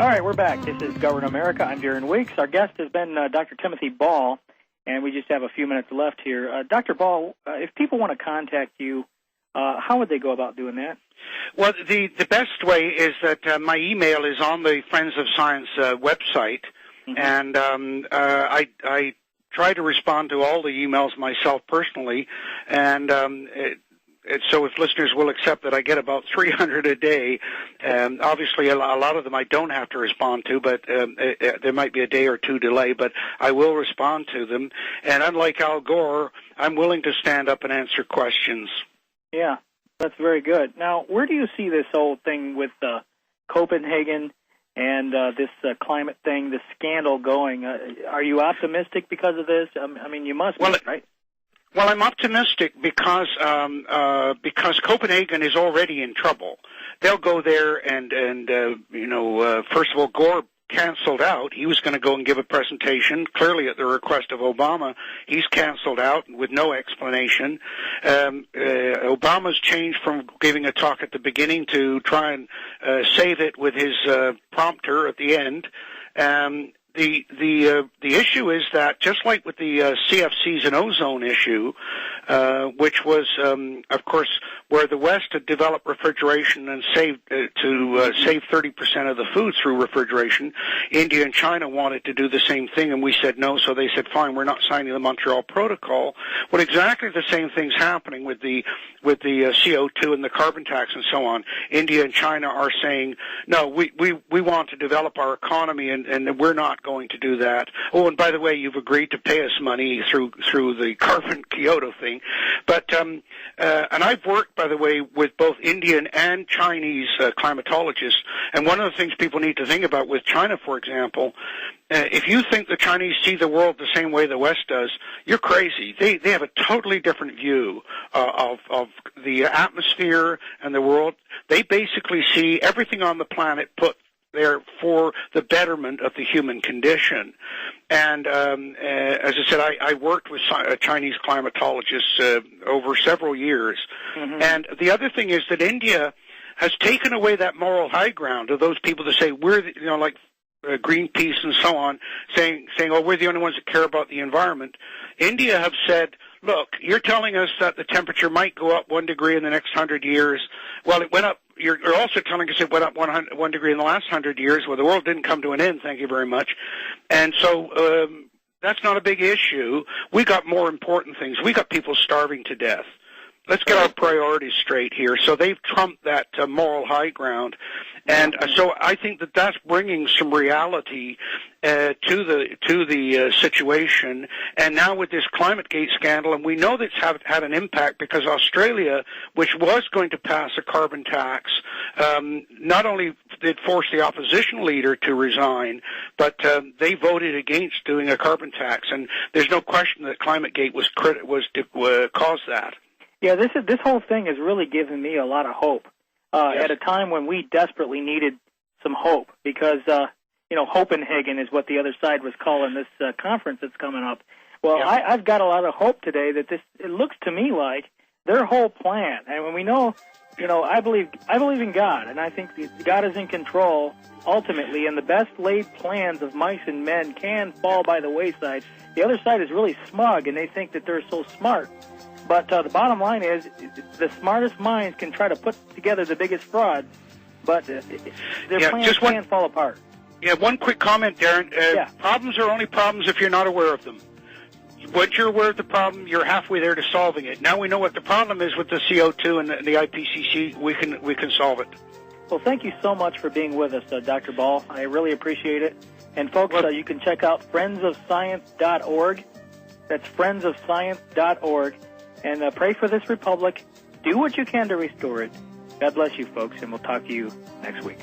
All right, we're back. This is Govern America. I'm Darren Weeks. Our guest has been Dr. Timothy Ball, and we just have a few minutes left here. Dr. Ball, if people want to contact you, how would they go about doing that? Well, the best way is that my email is on the Friends of Science website, and I try to respond to all the emails myself personally, and so if listeners will accept that I get about 300 a day, obviously a lot of them I don't have to respond to, but there might be a day or two delay, but I will respond to them. And unlike Al Gore, I'm willing to stand up and answer questions. Yeah, that's very good. Now, where do you see this whole thing with Copenhagen and this climate thing, this scandal going? Are you optimistic because of this? I mean, you must be, right? Well, I'm optimistic because Copenhagen is already in trouble. They'll go there and first of all, Gore canceled out. He was going to go and give a presentation, clearly at the request of Obama. He's canceled out with no explanation. Obama's changed from giving a talk at the beginning to try and save it with his prompter at the end. The issue is that just like with the CFCs and ozone issue, which was of course where the West had developed refrigeration and save 30% of the food through refrigeration, India and China wanted to do the same thing, and we said no. So they said, fine, we're not signing the Montreal Protocol. Well, exactly the same thing's happening with the CO2 and the carbon tax and so on. India and China are saying no, we want to develop our economy, and we're not going to do that. Oh, and by the way, you've agreed to pay us money through the carbon Kyoto thing. But and I've worked, by the way, with both Indian and Chinese climatologists. And one of the things people need to think about with China, for example, if you think the Chinese see the world the same way the West does, you're crazy. They have a totally different view of the atmosphere and the world. They basically see everything on the planet put there for the betterment of the human condition. And as I said, I worked with Chinese climatologists over several years. And the other thing is that India has taken away that moral high ground of those people that say we're, like Greenpeace and so on, saying, oh, we're the only ones that care about the environment. India have said, look, you're telling us that the temperature might go up 1 degree in the next 100 years. Well, it went up. You're also telling us it went up 1 degree in the last 100 years. Well, the world didn't come to an end, thank you very much. And so that's not a big issue. We got more important things. We got people starving to death. Let's get our priorities straight here. So they've trumped that moral high ground. And so I think that that's bringing some reality to the situation. And now with this ClimateGate scandal, and we know that's had an impact because Australia, which was going to pass a carbon tax, not only did force the opposition leader to resign, but they voted against doing a carbon tax. And there's no question that ClimateGate was to cause that. Yeah, this whole thing has really given me a lot of hope at a time when we desperately needed some hope because, Copenhagen is what the other side was calling this conference that's coming up. Well, I've got a lot of hope today that it looks to me like their whole plan, and when we know, I believe in God, and I think God is in control ultimately, and the best laid plans of mice and men can fall by the wayside. The other side is really smug, and they think that they're so smart. But the bottom line is the smartest minds can try to put together the biggest frauds, but their plans can fall apart. Yeah, one quick comment, Darren. Problems are only problems if you're not aware of them. Once you're aware of the problem, you're halfway there to solving it. Now we know what the problem is with the CO2 and the IPCC. We can solve it. Well, thank you so much for being with us, Dr. Ball. I really appreciate it. And folks, you can check out friendsofscience.org. That's friendsofscience.org. And pray for this republic. Do what you can to restore it. God bless you, folks, and we'll talk to you next week.